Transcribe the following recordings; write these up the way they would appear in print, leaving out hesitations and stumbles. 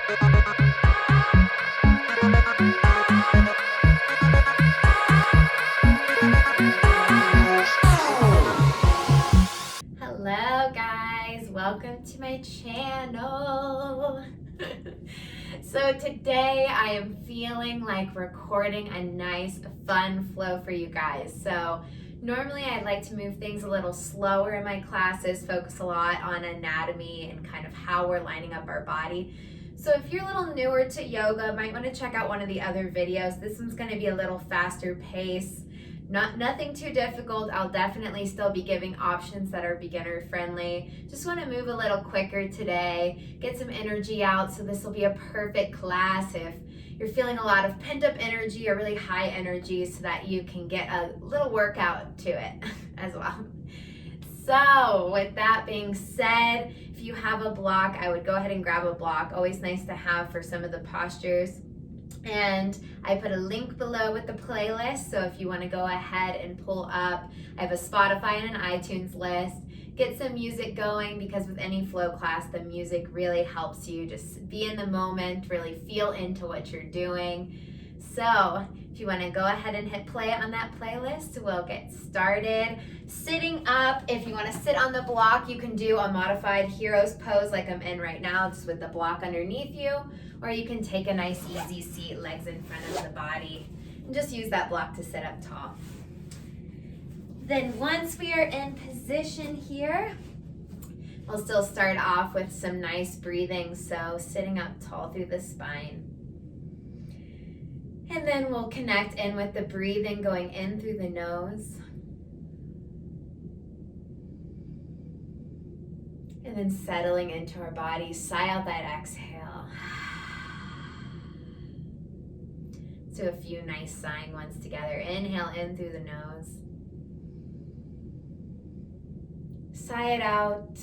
Hello guys, welcome to my channel. So today I am feeling like recording a nice fun flow for you guys. So normally I'd like to move things a little slower in my classes, focus a lot on anatomy and kind of how we're lining up our body. So if you're a little newer to yoga, might want to check out one of the other videos. This one's going to be a little faster pace. Nothing too difficult. I'll definitely still be giving options that are beginner friendly. Just want to move a little quicker today, get some energy out, so this will be a perfect class if you're feeling a lot of pent up energy or really high energy, so that you can get a little workout to it as well. So with that being said, if you have a block, I would go ahead and grab a block. Always nice to have for some of the postures. And I put a link below with the playlist, so if you want to go ahead and pull up, I have a Spotify and an iTunes list. Get some music going, because with any flow class, the music really helps you just be in the moment, really feel into what you're doing. So if you want to go ahead and hit play on that playlist, we'll get started. Sitting up, if you want to sit on the block, you can do a modified hero's pose like I'm in right now, just with the block underneath you, or you can take a nice easy seat, legs in front of the body, and just use that block to sit up tall. Then once we are in position here, we'll still start off with some nice breathing, so sitting up tall through the spine. And then we'll connect in with the breathing, going in through the nose. And then settling into our body, sigh out that exhale. Let's do a few nice sighing ones together. Inhale in through the nose. Sigh it out.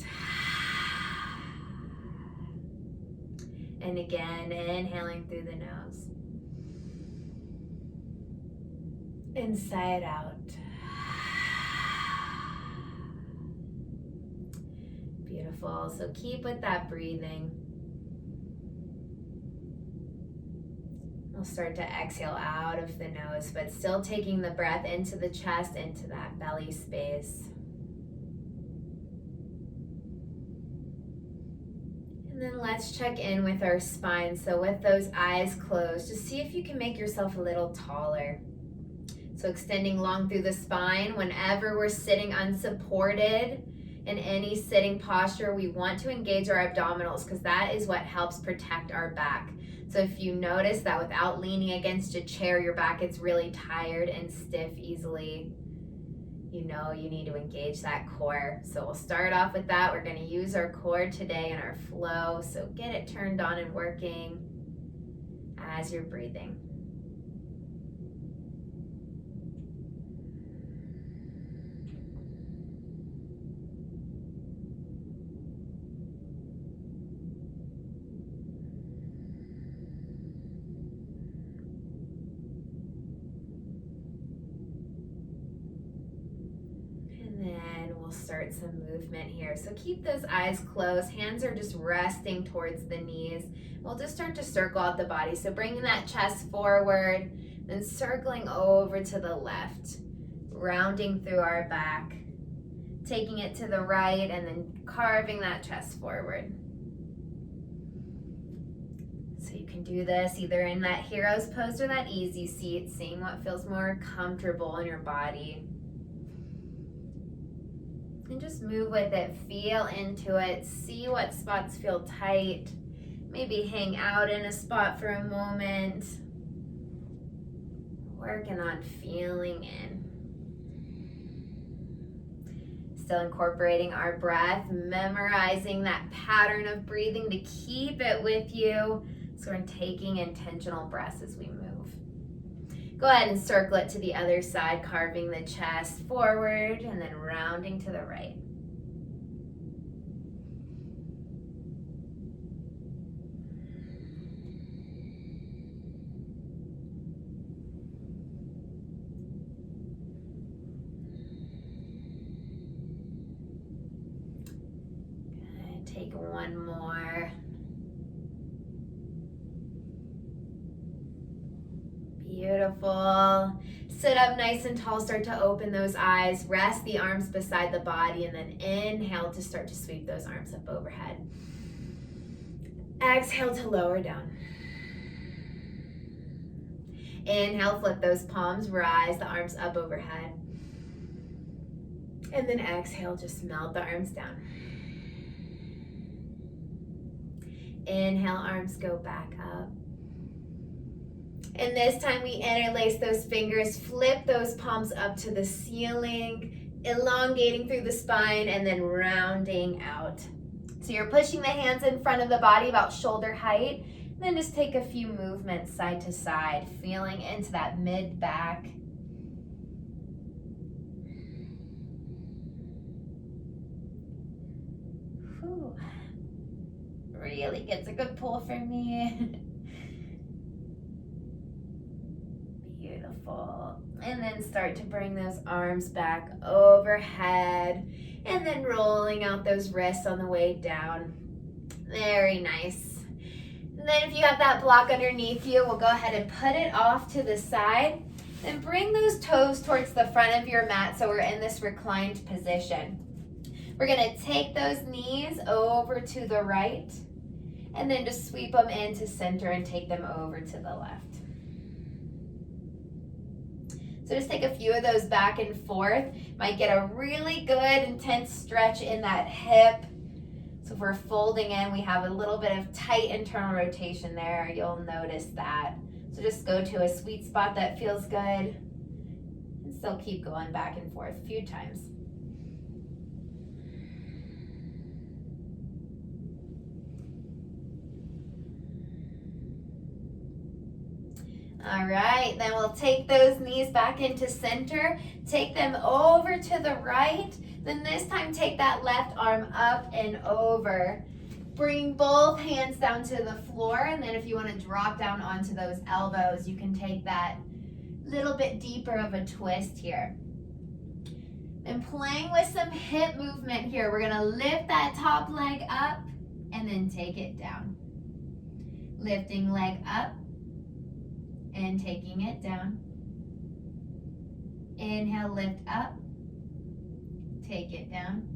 And again, inhaling through the nose. And sigh it out. Beautiful. So keep with that breathing. We'll start to exhale out of the nose, but still taking the breath into the chest, into that belly space. And then let's check in with our spine. So with those eyes closed, just see if you can make yourself a little taller. So extending long through the spine. Whenever we're sitting unsupported in any sitting posture, we want to engage our abdominals, because that is what helps protect our back. So if you notice that without leaning against a chair, your back gets really tired and stiff easily, you know you need to engage that core. So we'll start off with that. We're going to use our core today in our flow. So get it turned on and working as you're breathing. Start some movement here. So keep those eyes closed. Hands are just resting towards the knees. We'll just start to circle out the body. So bringing that chest forward, then circling over to the left, rounding through our back, taking it to the right, and then carving that chest forward. So you can do this either in that hero's pose or that easy seat, seeing what feels more comfortable in your body. And just move with it, feel into it, see what spots feel tight. Maybe hang out in a spot for a moment. Working on feeling in. Still incorporating our breath, memorizing that pattern of breathing to keep it with you. So we're taking intentional breaths as we move. Go ahead and circle it to the other side, carving the chest forward and then rounding to the right. Good. Take one more. Beautiful. Sit up nice and tall, start to open those eyes, rest the arms beside the body, and then inhale to start to sweep those arms up overhead. Exhale to lower down. Inhale, flip those palms, rise the arms up overhead. And then exhale, just melt the arms down. Inhale, arms go back up. And this time we interlace those fingers, flip those palms up to the ceiling, elongating through the spine and then rounding out. So you're pushing the hands in front of the body about shoulder height. And then just take a few movements side to side, feeling into that mid back. Whew. Really gets a good pull for me. Beautiful. And then start to bring those arms back overhead and then rolling out those wrists on the way down. Very nice. And then if you have that block underneath you, we'll go ahead and put it off to the side. Then bring those toes towards the front of your mat so we're in this reclined position. We're going to take those knees over to the right and then just sweep them into center and take them over to the left. So just take a few of those back and forth. Might get a really good intense stretch in that hip. So if we're folding in, we have a little bit of tight internal rotation there. You'll notice that. So just go to a sweet spot that feels good and still keep going back and forth a few times. All right, then we'll take those knees back into center, take them over to the right, then this time take that left arm up and over. Bring both hands down to the floor, and then if you want to drop down onto those elbows, you can take that little bit deeper of a twist here. And playing with some hip movement here, we're gonna lift that top leg up and then take it down. Lifting leg up and taking it down. Inhale, lift up, take it down.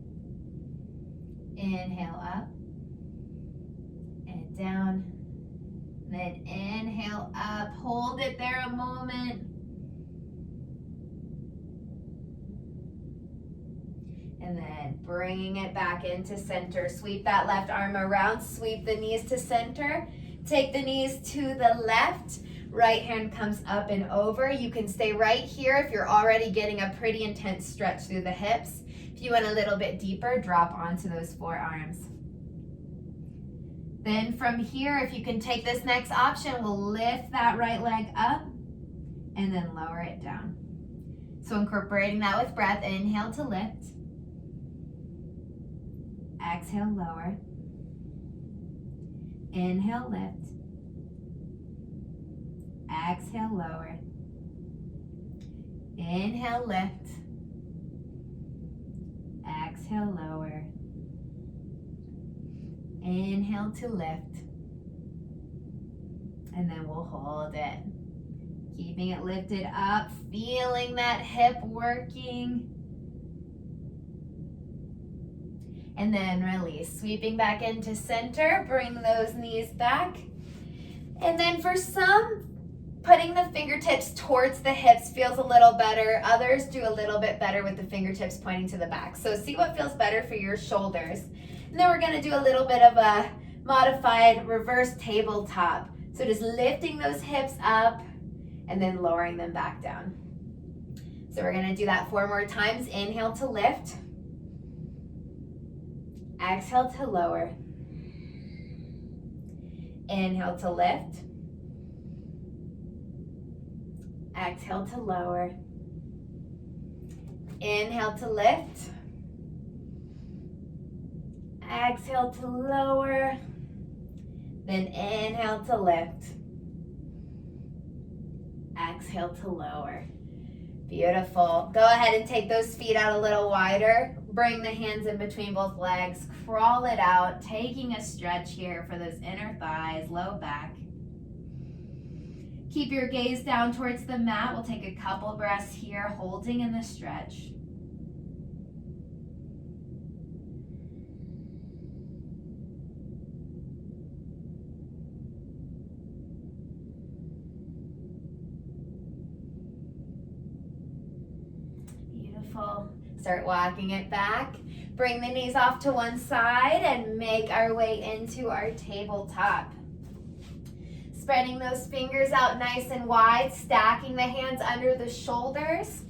Inhale up and down. Then inhale up, hold it there a moment. And then bringing it back into center. Sweep that left arm around, sweep the knees to center. Take the knees to the left. Right hand comes up and over. You can stay right here if you're already getting a pretty intense stretch through the hips. If you went a little bit deeper, drop onto those forearms. Then from here, if you can take this next option, we'll lift that right leg up and then lower it down. So incorporating that with breath, inhale to lift. Exhale, lower. Inhale, lift. Exhale, lower. Inhale, lift. Exhale, lower. Inhale to lift. And then we'll hold it. Keeping it lifted up, feeling that hip working. And then release. Sweeping back into center, bring those knees back. And then for some, putting the fingertips towards the hips feels a little better. Others do a little bit better with the fingertips pointing to the back. So see what feels better for your shoulders. And then we're gonna do a little bit of a modified reverse tabletop. So just lifting those hips up and then lowering them back down. So we're gonna do that 4 more times. Inhale to lift. Exhale to lower. Inhale to lift. Exhale to lower. Inhale to lift. Exhale to lower. Then inhale to lift. Exhale to lower. Beautiful. Go ahead and take those feet out a little wider. Bring the hands in between both legs. Crawl it out, taking a stretch here for those inner thighs, low back. Keep your gaze down towards the mat. We'll take a couple breaths here, holding in the stretch. Beautiful. Start walking it back. Bring the knees off to one side and make our way into our tabletop. Spreading those fingers out nice and wide, stacking the hands under the shoulders,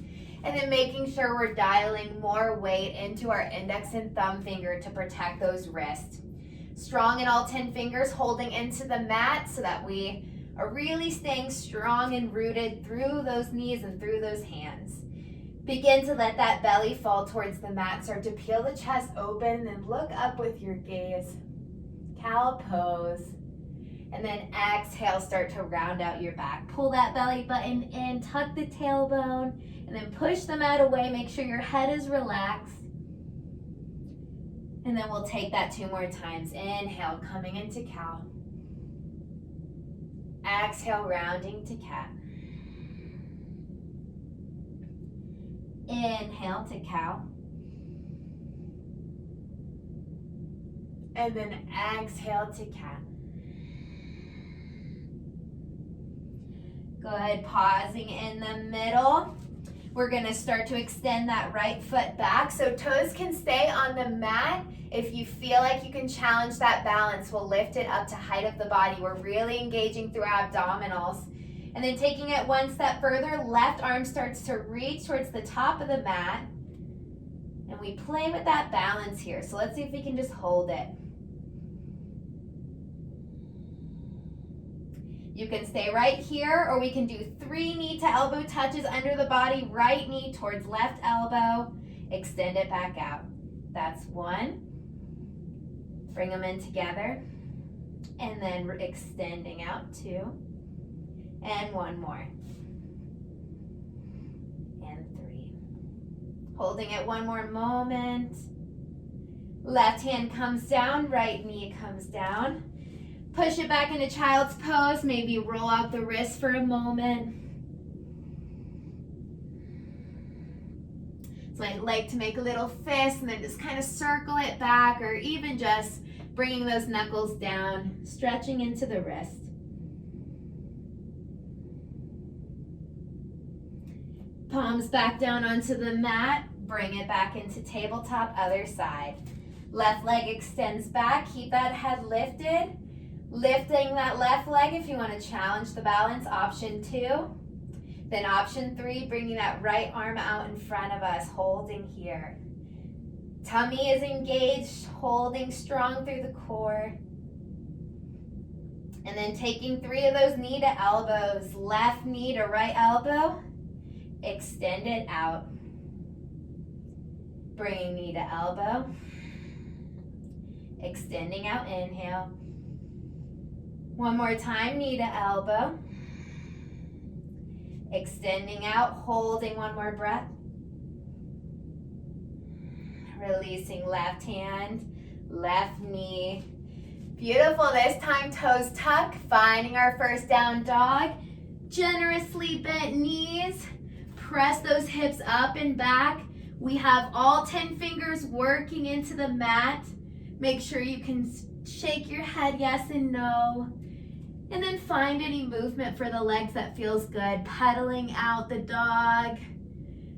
and then making sure we're dialing more weight into our index and thumb finger to protect those wrists. Strong in all 10 fingers, holding into the mat so that we are really staying strong and rooted through those knees and through those hands. Begin to let that belly fall towards the mat. Start to peel the chest open and look up with your gaze. Cow pose. And then exhale, start to round out your back. Pull that belly button in, tuck the tailbone, and then push the mat away. Make sure your head is relaxed. And then we'll take that 2 more times. Inhale, coming into cow. Exhale, rounding to cat. Inhale to cow. And then exhale to cat. Good, pausing in the middle. We're gonna start to extend that right foot back. So toes can stay on the mat. If you feel like you can challenge that balance, we'll lift it up to height of the body. We're really engaging through abdominals. And then taking it one step further, left arm starts to reach towards the top of the mat. And we play with that balance here. So let's see if we can just hold it. You can stay right here, or we can do 3 knee to elbow touches under the body. Right knee towards left elbow. Extend it back out. That's 1. Bring them in together. And then extending out 2. And 1 more. And 3. Holding it 1 more moment. Left hand comes down, right knee comes down. Push it back into child's pose. Maybe roll out the wrist for a moment. So I like to make a little fist and then just kind of circle it back, or even just bringing those knuckles down, stretching into the wrist. Palms back down onto the mat. Bring it back into tabletop, other side. Left leg extends back. Keep that head lifted. Lifting that left leg if you want to challenge the balance, option 2. Then option 3, bringing that right arm out in front of us, holding here. Tummy is engaged, holding strong through the core. And then taking 3 of those knee to elbows, left knee to right elbow, extend it out. Bringing knee to elbow, extending out, inhale. 1 more time, knee to elbow. Extending out, holding 1 more breath. Releasing left hand, left knee. Beautiful, this time toes tuck, finding our first down dog. Generously bent knees. Press those hips up and back. We have all 10 fingers working into the mat. Make sure you can shake your head yes and no. And then find any movement for the legs that feels good. Pedaling out the dog.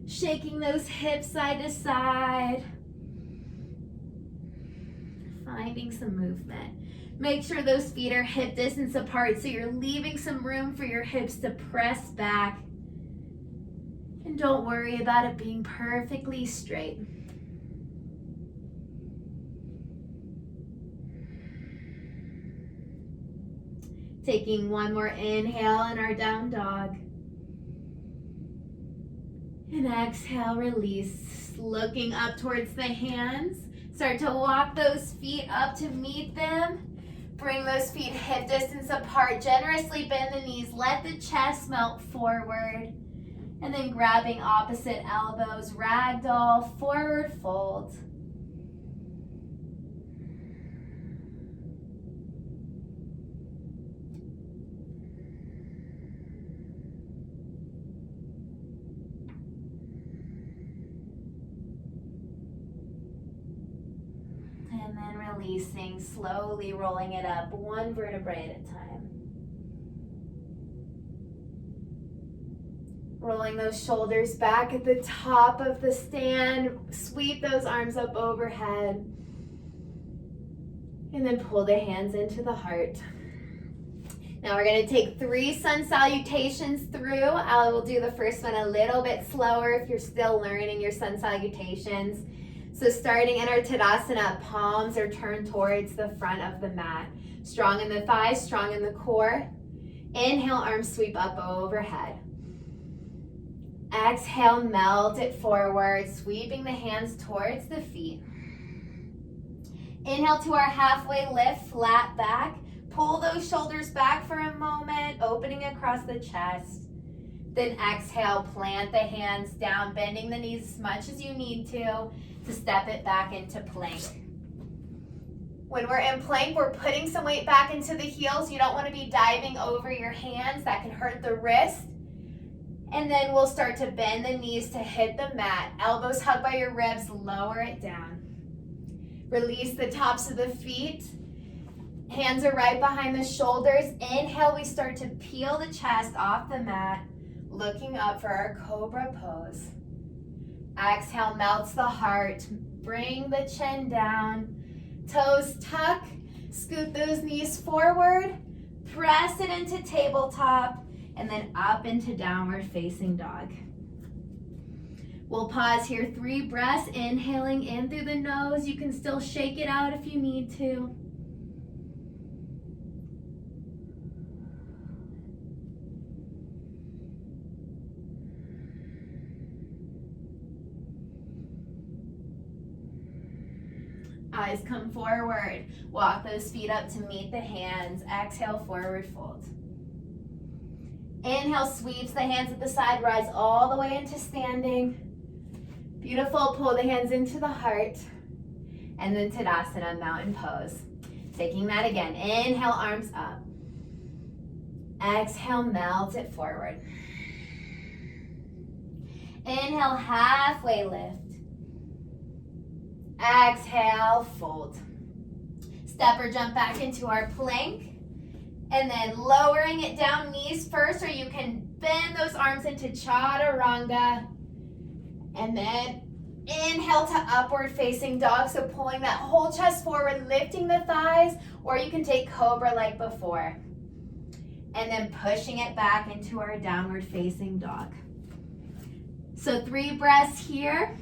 Shaking those hips side to side. Finding some movement. Make sure those feet are hip distance apart so you're leaving some room for your hips to press back. And don't worry about it being perfectly straight. Taking 1 more inhale in our down dog. And exhale, release. Looking up towards the hands. Start to walk those feet up to meet them. Bring those feet hip distance apart. Generously bend the knees. Let the chest melt forward. And then grabbing opposite elbows. Ragdoll, forward fold. releasing, slowly rolling it up, one vertebrae at a time. Rolling those shoulders back at the top of the stand. Sweep those arms up overhead. And then pull the hands into the heart. Now we're going to take 3 sun salutations through. I will do the first one a little bit slower if you're still learning your sun salutations. So starting in our Tadasana, palms are turned towards the front of the mat. Strong in the thighs, strong in the core. Inhale, arms sweep up overhead. Exhale, melt it forward, sweeping the hands towards the feet. Inhale to our halfway lift, flat back. Pull those shoulders back for a moment, opening across the chest. Then exhale, plant the hands down, bending the knees as much as you need to step it back into plank. When we're in plank, we're putting some weight back into the heels. You don't want to be diving over your hands. That can hurt the wrist. And then we'll start to bend the knees to hit the mat. Elbows hug by your ribs, lower it down. Release the tops of the feet. Hands are right behind the shoulders. Inhale, we start to peel the chest off the mat, looking up for our cobra pose. Exhale, melts the heart. Bring the chin down. Toes tuck. Scoot those knees forward. Press it into tabletop. And then up into downward facing dog. We'll pause here, 3 breaths, inhaling in through the nose. You can still shake it out if you need to. Eyes come forward. Walk those feet up to meet the hands. Exhale, forward fold. Inhale, sweeps the hands at the side, rise all the way into standing. Beautiful, pull the hands into the heart. And then Tadasana, mountain pose. Taking that again, inhale, arms up. Exhale, melt it forward. Inhale, halfway lift. Exhale, fold. Step or jump back into our plank. And then lowering it down, knees first, or you can bend those arms into Chaturanga. And then inhale to upward facing dog. So pulling that whole chest forward, lifting the thighs, or you can take cobra like before. And then pushing it back into our downward facing dog. So 3 breaths here.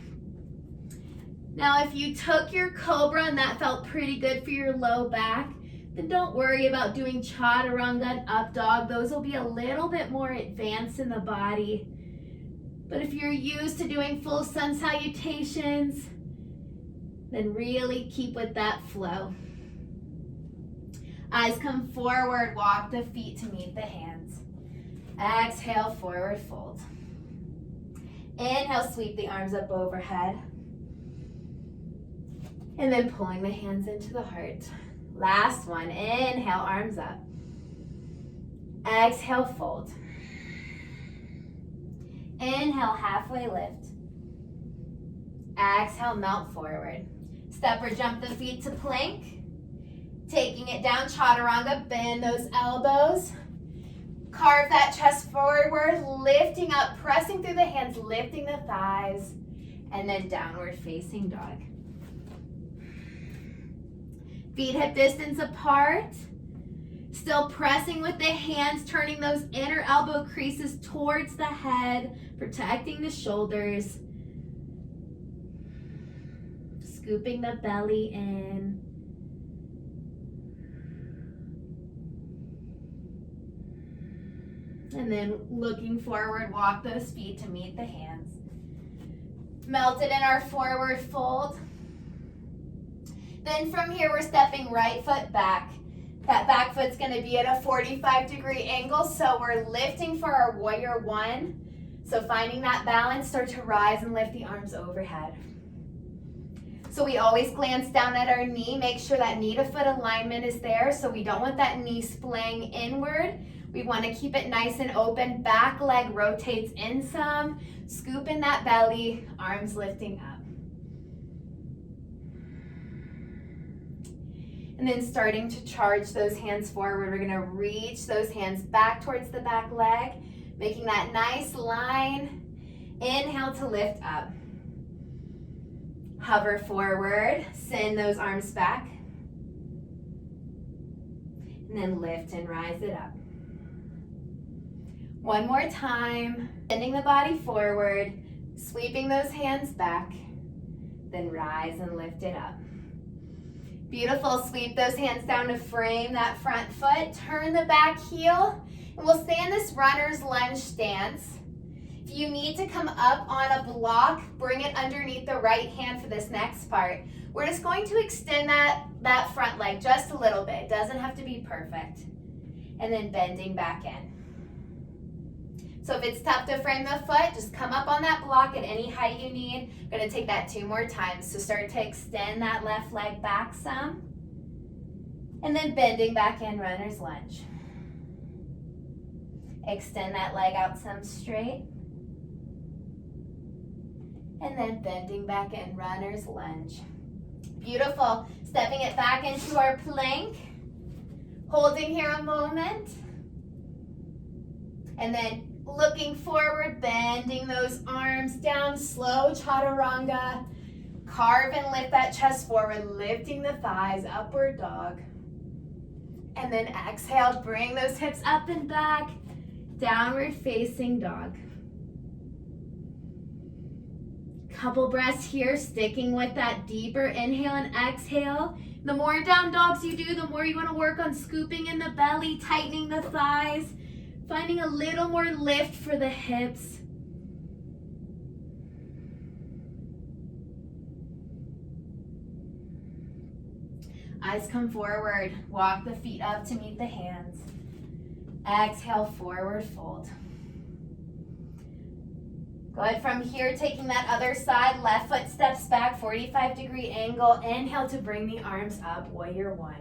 Now if you took your cobra and that felt pretty good for your low back, then don't worry about doing Chaturanga and up dog. Those will be a little bit more advanced in the body. But if you're used to doing full sun salutations, then really keep with that flow. Eyes come forward, walk the feet to meet the hands. Exhale, forward fold. Inhale, sweep the arms up overhead. And then pulling the hands into the heart. Last one, inhale, arms up. Exhale, fold. Inhale, halfway lift. Exhale, melt forward. Step or jump the feet to plank. Taking it down, Chaturanga, bend those elbows. Carve that chest forward, lifting up, pressing through the hands, lifting the thighs, and then downward facing dog. Feet hip distance apart. Still pressing with the hands, turning those inner elbow creases towards the head, protecting the shoulders. Scooping the belly in. And then looking forward, walk those feet to meet the hands. Melt it in our forward fold. Then from here, we're stepping right foot back. That back foot's gonna be at a 45-degree angle, so we're lifting for our warrior one. So finding that balance, start to rise and lift the arms overhead. So we always glance down at our knee, make sure that knee to foot alignment is there, so we don't want that knee splaying inward. We wanna keep it nice and open, back leg rotates in some, scoop in that belly, arms lifting up. And then starting to charge those hands forward, we're gonna reach those hands back towards the back leg, making that nice line. Inhale to lift up. Hover forward, send those arms back. And then lift and rise it up. One more time, bending the body forward, sweeping those hands back, then rise and lift it up. Beautiful, sweep those hands down to frame that front foot, turn the back heel, and we'll stay in this runner's lunge stance. If you need to come up on a block, bring it underneath the right hand for this next part. We're just going to extend that front leg just a little bit. It doesn't have to be perfect. And then bending back in. So if it's tough to frame the foot, just come up on that block at any height you need. I'm gonna take that 2 more times. So start to extend that left leg back some. And then bending back in, runner's lunge. Extend that leg out some straight. And then bending back in, runner's lunge. Beautiful. Stepping it back into our plank. Holding here a moment. And then looking forward, bending those arms down, slow chaturanga. Carve and lift that chest forward, lifting the thighs, upward dog. And then exhale, bring those hips up and back, downward facing dog. Couple breaths here, sticking with that deeper inhale and exhale. The more down dogs you do, the more you want to work on scooping in the belly, tightening the thighs, finding a little more lift for the hips. Eyes come forward, walk the feet up to meet the hands. Exhale, forward fold. Good, from here, taking that other side, left foot steps back, 45-degree angle. Inhale to bring the arms up, warrior one.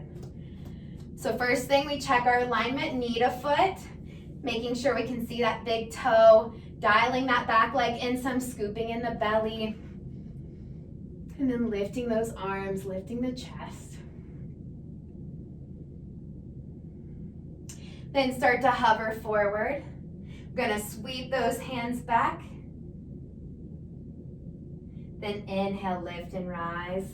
So first thing, we check our alignment, knee to foot, making sure we can see that big toe, dialing that back leg in some, scooping in the belly, and then lifting those arms, lifting the chest. Then start to hover forward. We're gonna sweep those hands back. Then inhale, lift and rise.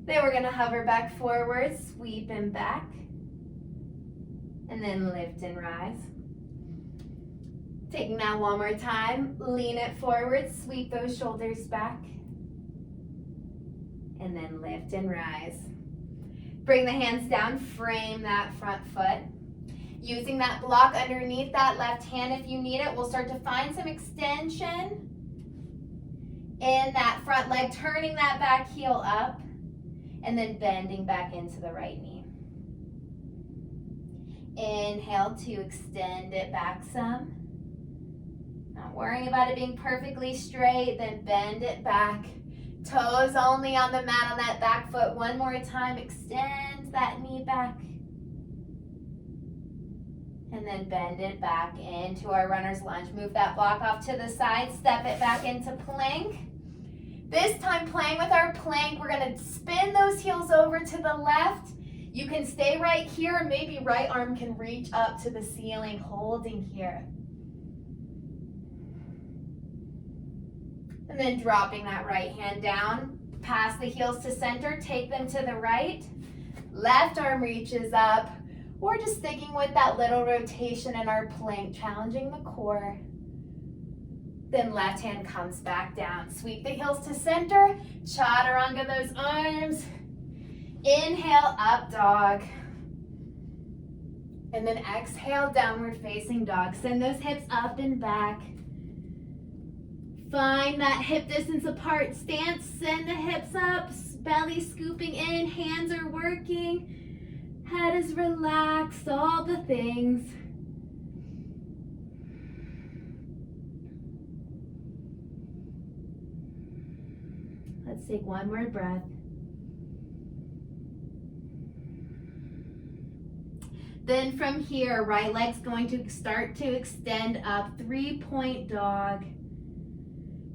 Then we're gonna hover back forward, sweep and back. And then lift and rise. Taking that one more time, lean it forward, sweep those shoulders back. And then lift and rise. Bring the hands down, frame that front foot. Using that block underneath that left hand if you need it, we'll start to find some extension in that front leg, turning that back heel up, and then bending back into the right knee. Inhale to extend it back some. Not worrying about it being perfectly straight, then bend it back. Toes only on the mat on that back foot. One more time, extend that knee back. And then bend it back into our runner's lunge. Move that block off to the side, step it back into plank. This time playing with our plank, we're gonna spin those heels over to the left. You can stay right here, maybe right arm can reach up to the ceiling, holding here. And then dropping that right hand down, pass the heels to center, take them to the right. Left arm reaches up. Or just sticking with that little rotation in our plank, challenging the core. Then left hand comes back down. Sweep the heels to center, chaturanga those arms. Inhale, up dog. And then exhale, downward facing dog. Send those hips up and back. Find that hip distance apart stance. Send the hips up, belly scooping in, hands are working. Head is relaxed, all the things. Let's take one more breath. Then from here, right leg's going to start to extend up, 3-point dog.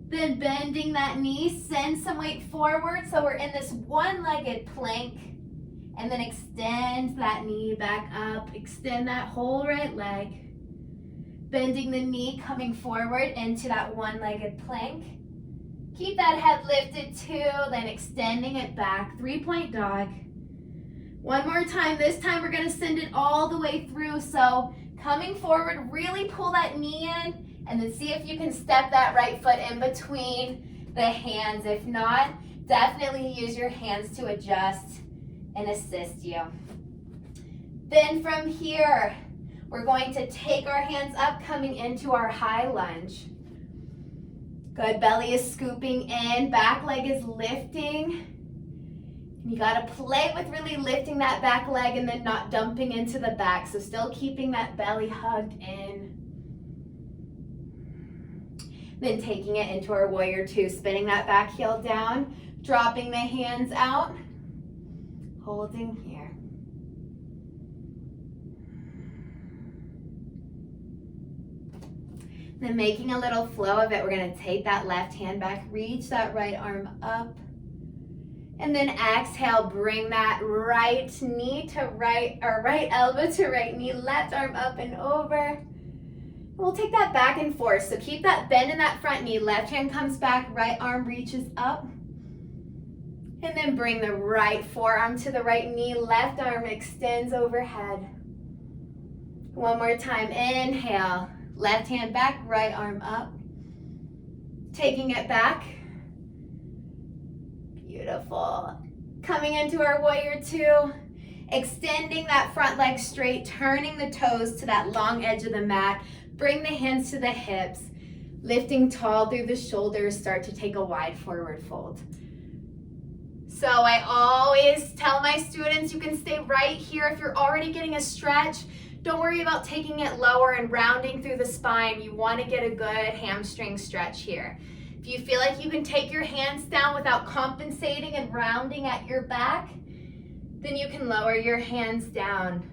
Then bending that knee, send some weight forward. So we're in this one-legged plank. And then extend that knee back up. Extend that whole right leg. Bending the knee, coming forward into that one-legged plank. Keep that head lifted too, then extending it back. 3-point dog. One more time. This time we're gonna send it all the way through. So coming forward, really pull that knee in, and then see if you can step that right foot in between the hands. If not, definitely use your hands to adjust and assist you. Then from here, we're going to take our hands up, coming into our high lunge. Good, belly is scooping in, back leg is lifting. You gotta play with really lifting that back leg and then not dumping into the back. So still keeping that belly hugged in. Then taking it into our warrior two, spinning that back heel down, dropping the hands out, holding here. Then making a little flow of it, we're gonna take that left hand back, reach that right arm up, and then exhale, bring that right knee to right, or right elbow to right knee, left arm up and over. We'll take that back and forth, so keep that bend in that front knee, left hand comes back, right arm reaches up, and then bring the right forearm to the right knee, left arm extends overhead. One more time, inhale. Left hand back, right arm up. Taking it back. Beautiful. Coming into our warrior two. Extending that front leg straight, turning the toes to that long edge of the mat. Bring the hands to the hips. Lifting tall through the shoulders, start to take a wide forward fold. So I always tell my students, you can stay right here if you're already getting a stretch. Don't worry about taking it lower and rounding through the spine. You want to get a good hamstring stretch here. If you feel like you can take your hands down without compensating and rounding at your back, then you can lower your hands down.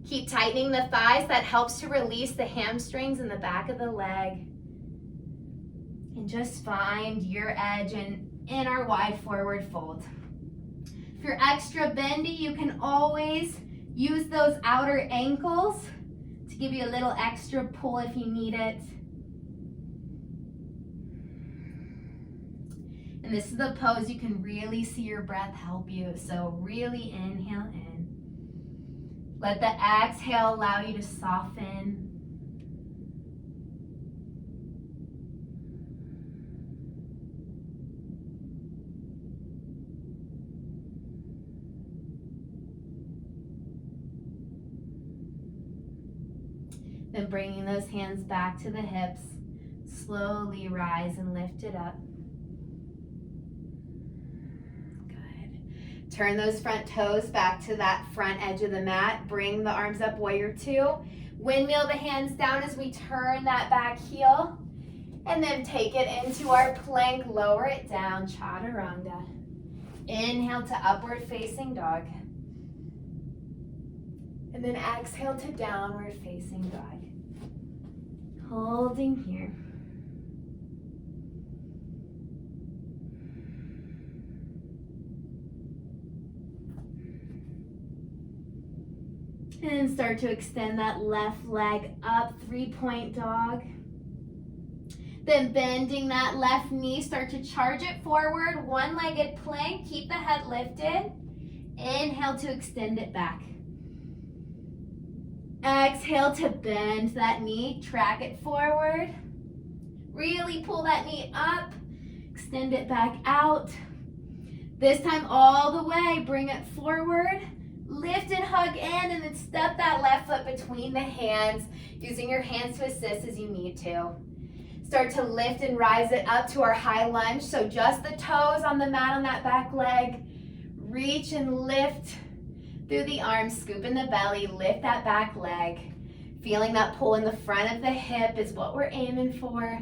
Keep tightening the thighs. That helps to release the hamstrings in the back of the leg. And just find your edge in our wide forward fold. If you're extra bendy, you can always use those outer ankles to give you a little extra pull if you need it. And this is the pose you can really see your breath help you. So really inhale in. Let the exhale allow you to soften. Then bringing those hands back to the hips, slowly rise and lift it up. Good. Turn those front toes back to that front edge of the mat. Bring the arms up, warrior two. Windmill the hands down as we turn that back heel. And then take it into our plank, lower it down, chaturanga. Inhale to upward facing dog. And then exhale to downward facing dog. Holding here. And start to extend that left leg up, 3-point dog. Then bending that left knee, start to charge it forward, one-legged plank, keep the head lifted. Inhale to extend it back. Exhale to bend that knee, track it forward. Really pull that knee up, extend it back out. This time all the way, bring it forward. Lift and hug in, and then step that left foot between the hands, using your hands to assist as you need to. Start to lift and rise it up to our high lunge. So just the toes on the mat on that back leg. Reach and lift through the arms, scoop in the belly, lift that back leg. Feeling that pull in the front of the hip is what we're aiming for.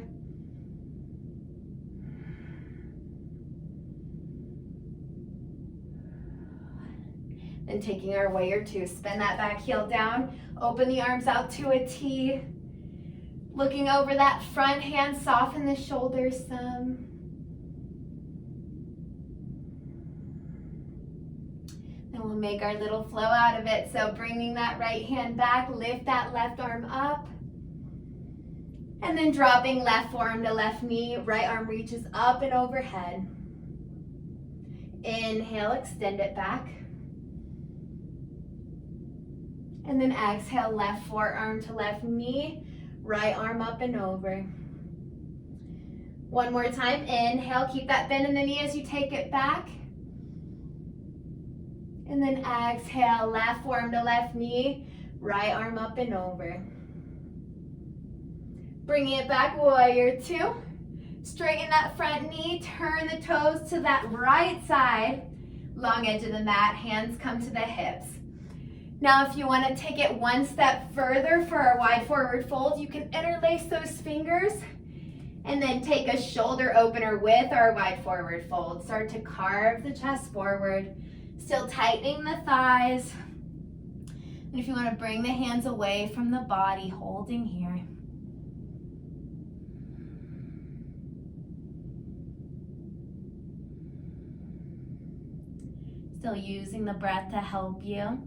Then taking our warrior two, spin that back heel down, open the arms out to a T. Looking over that front hand, soften the shoulders some. Then we'll make our little flow out of it. So bringing that right hand back, lift that left arm up. And then dropping left forearm to left knee, right arm reaches up and overhead. Inhale, extend it back. And then exhale, left forearm to left knee, right arm up and over. One more time, inhale, keep that bend in the knee as you take it back. And then exhale, left forearm to left knee, right arm up and over. Bringing it back, warrior two. Straighten that front knee, turn the toes to that right side. Long edge of the mat, hands come to the hips. Now if you want to take it one step further for our wide forward fold, you can interlace those fingers and then take a shoulder opener with our wide forward fold. Start to carve the chest forward, still tightening the thighs. And if you want to bring the hands away from the body, holding here. Still using the breath to help you.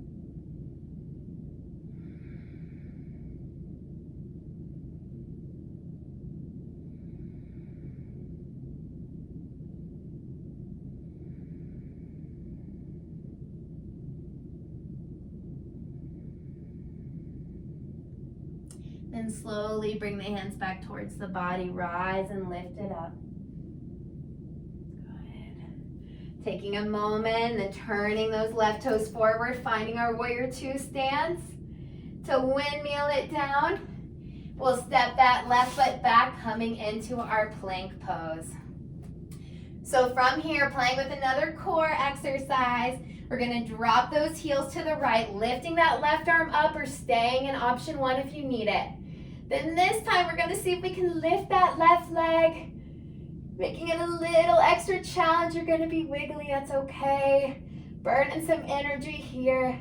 Then slowly bring the hands back towards the body, rise and lift it up. Taking a moment and turning those left toes forward, finding our warrior two stance. To windmill it down, we'll step that left foot back, coming into our plank pose. So from here, playing with another core exercise, we're gonna drop those heels to the right, lifting that left arm up or staying in option one if you need it. Then this time, we're gonna see if we can lift that left leg, making it a little extra challenge. You're gonna be wiggly, that's okay. Burning some energy here.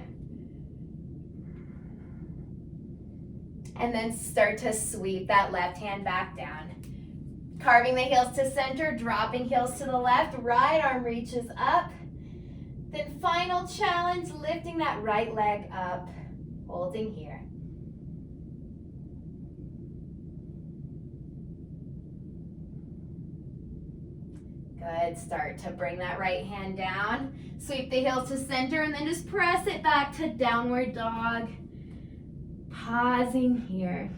And then start to sweep that left hand back down. Carving the heels to center, dropping heels to the left, right arm reaches up. Then final challenge, lifting that right leg up, holding here. Good, start to bring that right hand down. Sweep the heels to center and then just press it back to downward dog. Pausing here.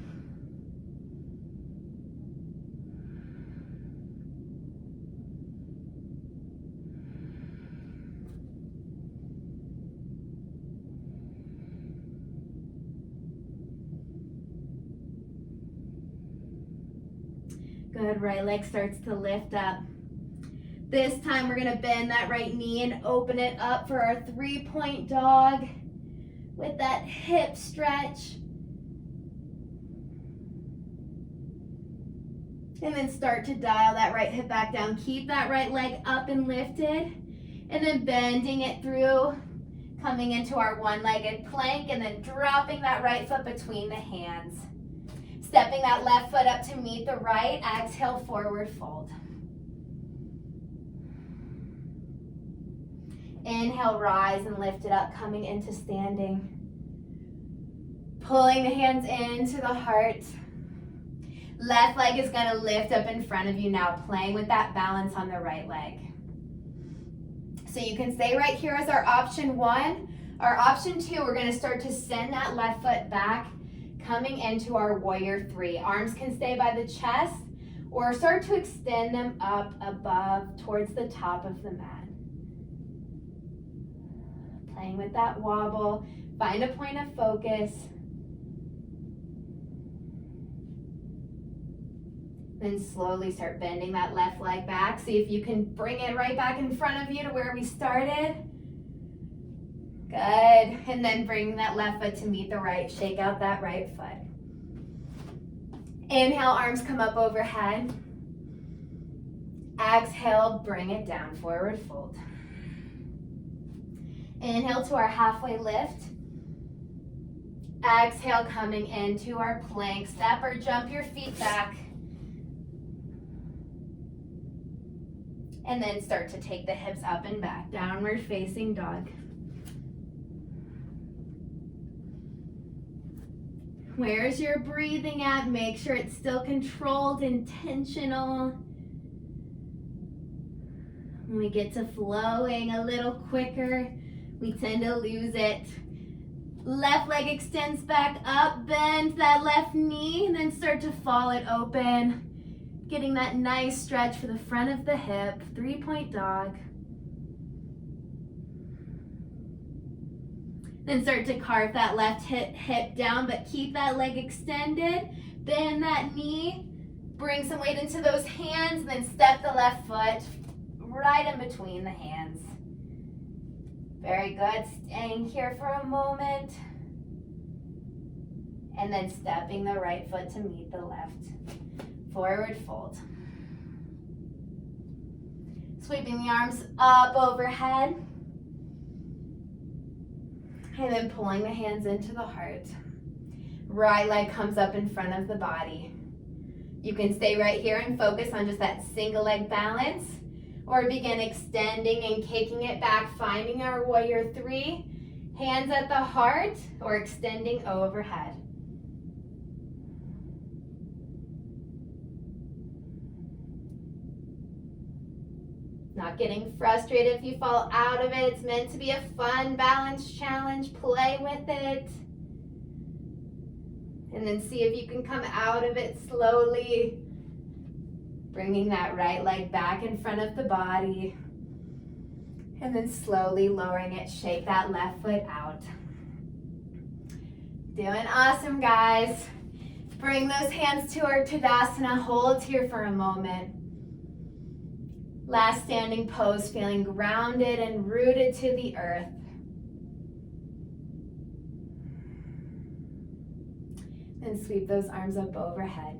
Good, right leg starts to lift up. This time we're gonna bend that right knee and open it up for our 3-point dog with that hip stretch. And then start to dial that right hip back down. Keep that right leg up and lifted. And then bending it through, coming into our one-legged plank and then dropping that right foot between the hands. Stepping that left foot up to meet the right. Exhale, forward fold. Inhale, rise and lift it up, coming into standing. Pulling the hands into the heart. Left leg is gonna lift up in front of you now, playing with that balance on the right leg. So you can stay right here as our option one. Our option two, we're gonna start to send that left foot back, coming into our warrior three. Arms can stay by the chest or start to extend them up above towards the top of the mat. Playing with that wobble, find a point of focus. Then slowly start bending that left leg back. See if you can bring it right back in front of you to where we started. Good, and then bring that left foot to meet the right. Shake out that right foot. Inhale, arms come up overhead. Exhale, bring it down, forward fold. Inhale to our halfway lift. Exhale, coming into our plank. Step or jump your feet back. And then start to take the hips up and back. Downward facing dog. Where's your breathing at? Make sure it's still controlled, intentional. When we get to flowing a little quicker, we tend to lose it. Left leg extends back up, bend that left knee, and then start to fall it open. Getting that nice stretch for the front of the hip, 3-point dog. Then start to carve that left hip down, but keep that leg extended. Bend that knee, bring some weight into those hands, and then step the left foot right in between the hands. Very good, staying here for a moment. And then stepping the right foot to meet the left. Forward fold. Sweeping the arms up overhead. And then pulling the hands into the heart. Right leg comes up in front of the body. You can stay right here and focus on just that single leg balance, or begin extending and kicking it back, finding our warrior 3. Hands at the heart or extending overhead. Not getting frustrated if you fall out of it. It's meant to be a fun balance challenge. Play with it. And then see if you can come out of it slowly. Bringing that right leg back in front of the body. And then slowly lowering it. Shake that left foot out. Doing awesome, guys. Bring those hands to our Tadasana. Hold here for a moment. Last standing pose, feeling grounded and rooted to the earth. And sweep those arms up overhead.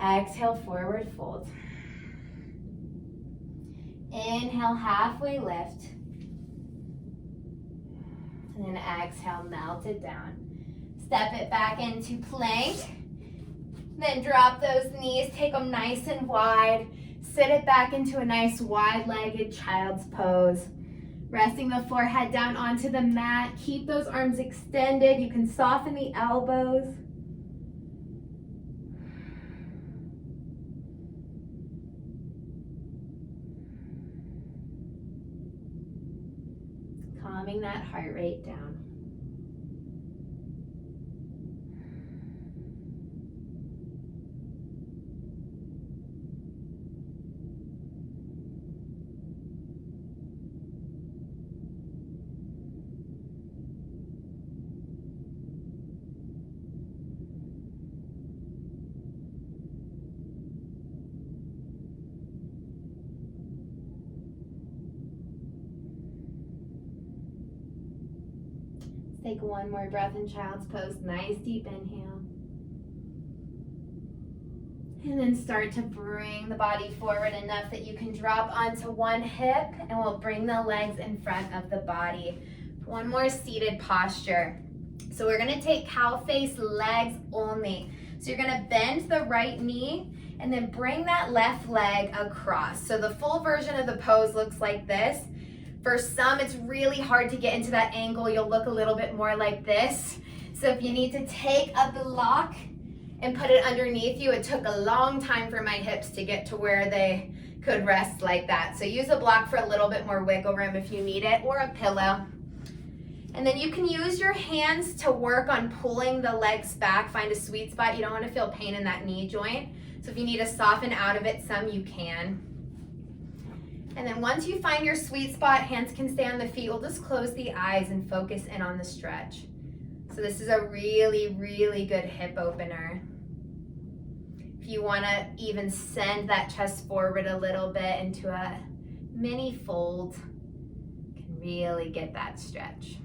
Exhale, forward fold. Inhale, halfway lift. And then exhale, melt it down. Step it back into plank. Then drop those knees, take them nice and wide. Sit it back into a nice wide-legged child's pose. Resting the forehead down onto the mat. Keep those arms extended. You can soften the elbows. Calming that heart rate down. Take one more breath in child's pose. Nice deep inhale. And then start to bring the body forward enough that you can drop onto one hip, and we'll bring the legs in front of the body. One more seated posture. So we're gonna take cow face, legs only. So you're gonna bend the right knee and then bring that left leg across. So the full version of the pose looks like this. For some, it's really hard to get into that angle. You'll look a little bit more like this. So if you need to take a block and put it underneath you, it took a long time for my hips to get to where they could rest like that. So use a block for a little bit more wiggle room if you need it, or a pillow. And then you can use your hands to work on pulling the legs back. Find a sweet spot. You don't want to feel pain in that knee joint. So if you need to soften out of it some, you can. And then once you find your sweet spot, hands can stay on the feet. We'll just close the eyes and focus in on the stretch. So this is a really, really good hip opener. If you want to even send that chest forward a little bit into a mini fold, you can really get that stretch.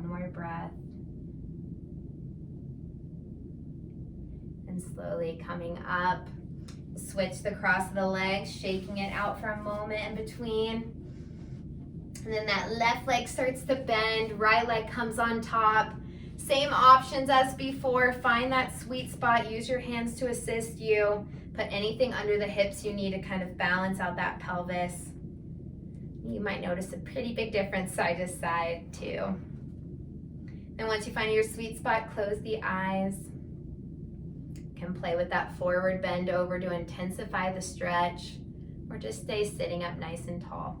One more breath. And slowly coming up. Switch the cross of the legs, shaking it out for a moment in between. And then that left leg starts to bend, right leg comes on top. Same options as before. Find that sweet spot. Use your hands to assist you. Put anything under the hips you need to kind of balance out that pelvis. You might notice a pretty big difference side to side too. And once you find your sweet spot, close the eyes. You can play with that forward bend over to intensify the stretch, or just stay sitting up nice and tall.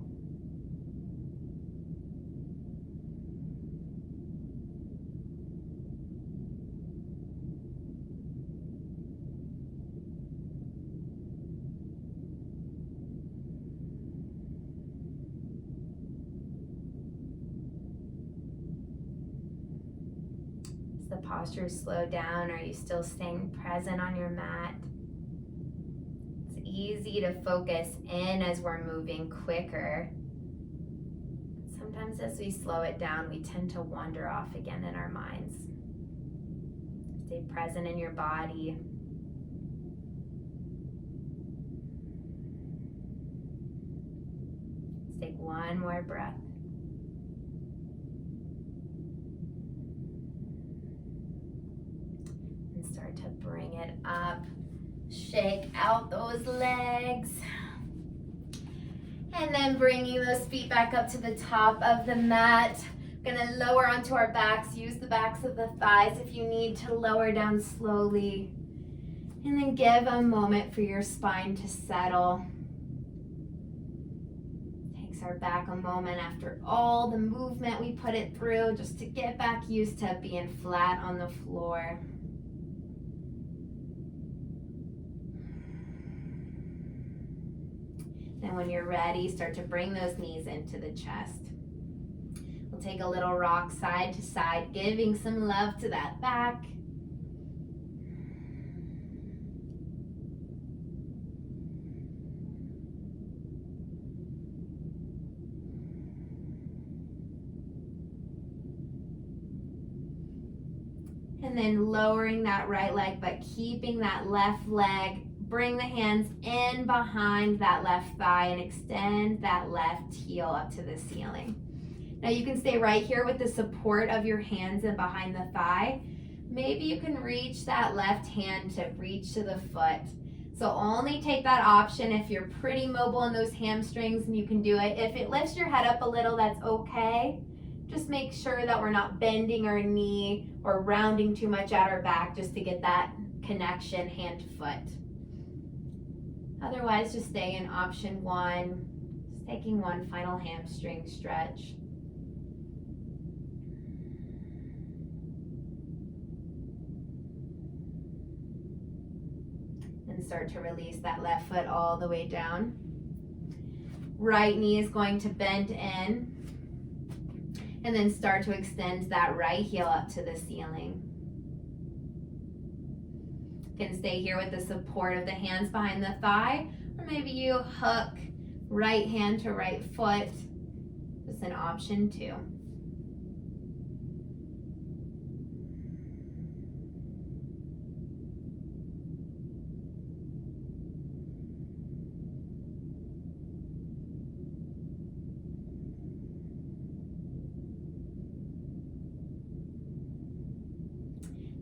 The posture is slowed down. Are you still staying present on your mat? It's easy to focus in as we're moving quicker. Sometimes as we slow it down, we tend to wander off again in our minds. Stay present in your body. Let's take one more breath. Start to bring it up. Shake out those legs. And then bringing those feet back up to the top of the mat. Gonna lower onto our backs. Use the backs of the thighs if you need to lower down slowly. And then give a moment for your spine to settle. Takes our back a moment after all the movement we put it through just to get back used to being flat on the floor. And when you're ready, start to bring those knees into the chest. We'll take a little rock side to side, giving some love to that back. And then lowering that right leg, but keeping that left leg. Bring the hands in behind that left thigh and extend that left heel up to the ceiling. Now you can stay right here with the support of your hands and behind the thigh. Maybe you can reach that left hand to reach to the foot. So only take that option if you're pretty mobile in those hamstrings and you can do it. If it lifts your head up a little, that's okay. Just make sure that we're not bending our knee or rounding too much at our back just to get that connection hand to foot. Otherwise, just stay in option one, just taking one final hamstring stretch. And start to release that left foot all the way down. Right knee is going to bend in. And then start to extend that right heel up to the ceiling. You can stay here with the support of the hands behind the thigh, or maybe you hook right hand to right foot. Just an option too.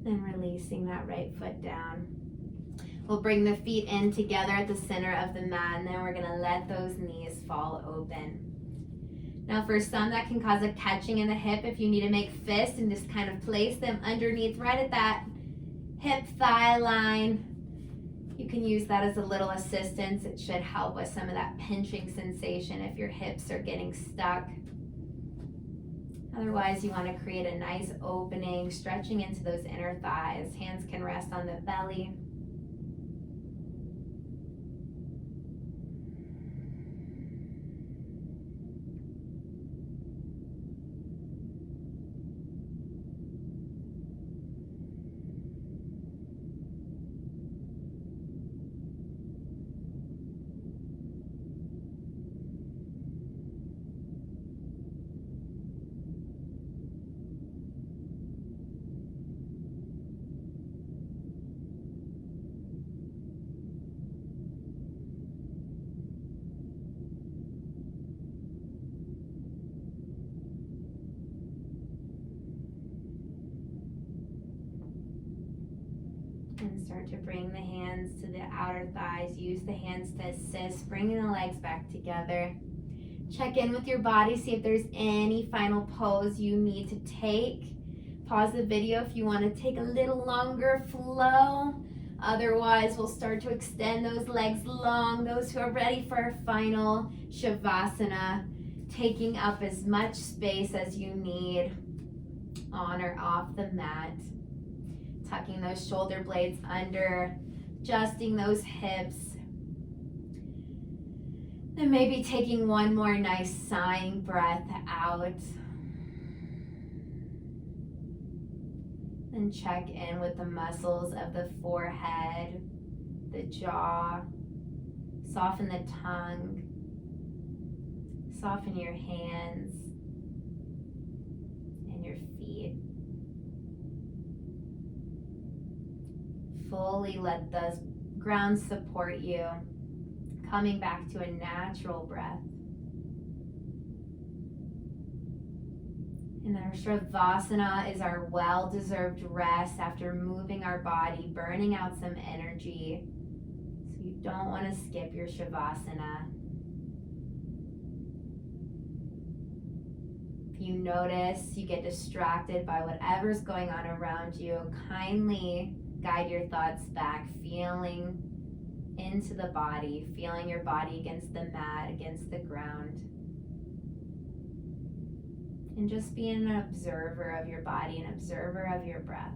And releasing that right foot down. We'll bring the feet in together at the center of the mat, and then we're gonna let those knees fall open. Now for some, that can cause a catching in the hip if you need to make fists and just kind of place them underneath right at that hip thigh line. You can use that as a little assistance. It should help with some of that pinching sensation if your hips are getting stuck. Otherwise, you want to create a nice opening, stretching into those inner thighs. Hands can rest on the belly. Start to bring the hands to the outer thighs. Use the hands to assist, bringing the legs back together. Check in with your body, see if there's any final pose you need to take. Pause the video if you want to take a little longer flow. Otherwise, we'll start to extend those legs long. Those who are ready for our final Shavasana, taking up as much space as you need on or off the mat. Tucking those shoulder blades under, adjusting those hips. Then maybe taking one more nice sighing breath out. And check in with the muscles of the forehead, the jaw. Soften the tongue. Soften your hands and your feet. Fully let the ground support you, coming back to a natural breath. And our Shavasana is our well-deserved rest after moving our body, burning out some energy. So you don't want to skip your Shavasana. If you notice you get distracted by whatever's going on around you, kindly guide your thoughts back, feeling into the body, feeling your body against the mat, against the ground. And just being an observer of your body, an observer of your breath.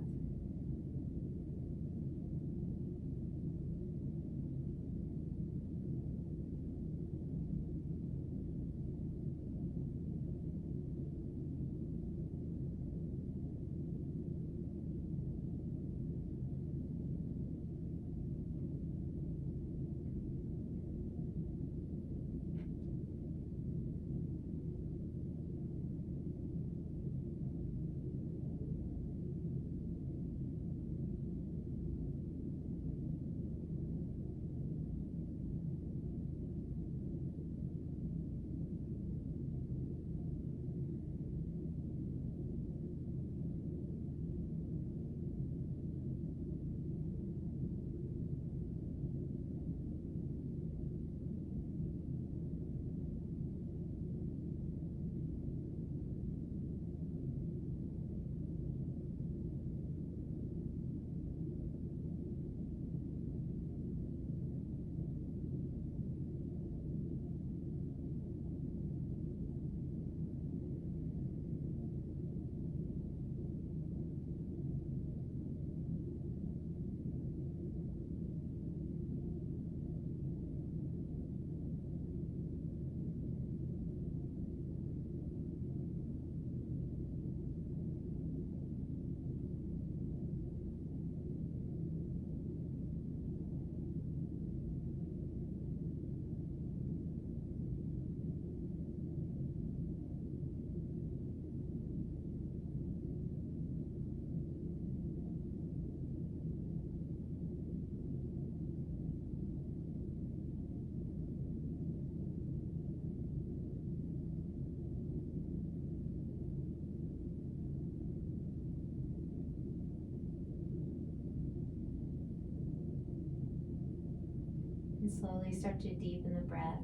And slowly start to deepen the breath.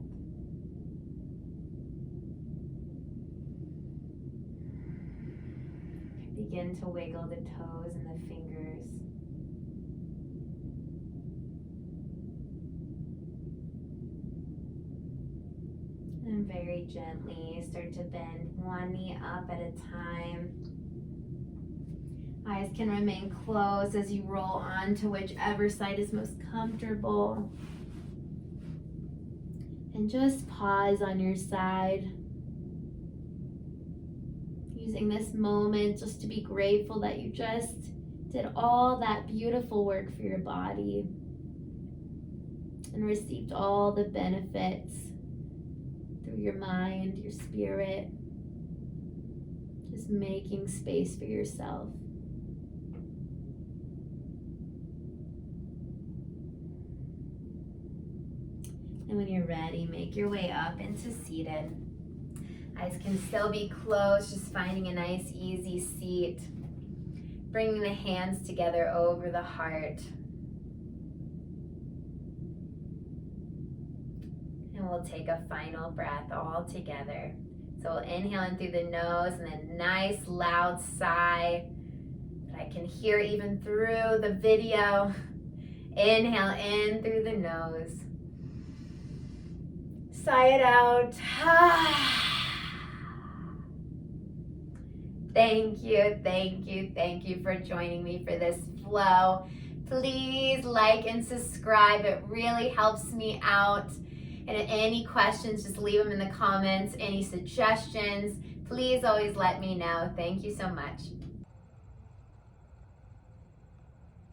Begin to wiggle the toes and the fingers. And very gently start to bend one knee up at a time. Eyes can remain closed as you roll on to whichever side is most comfortable. And just pause on your side. Using this moment just to be grateful that you just did all that beautiful work for your body and received all the benefits through your mind, your spirit, just making space for yourself. And when you're ready, make your way up into seated. Eyes can still be closed, just finding a nice easy seat. Bringing the hands together over the heart. and we'll take a final breath all together. So we'll inhale in through the nose and then nice loud sigh that I can hear even through the video. Inhale in through the nose. Sigh it out. Thank you for joining me for this flow. Please like and subscribe. It really helps me out. And any questions, just leave them in the comments. Any suggestions, please always let me know. Thank you so much.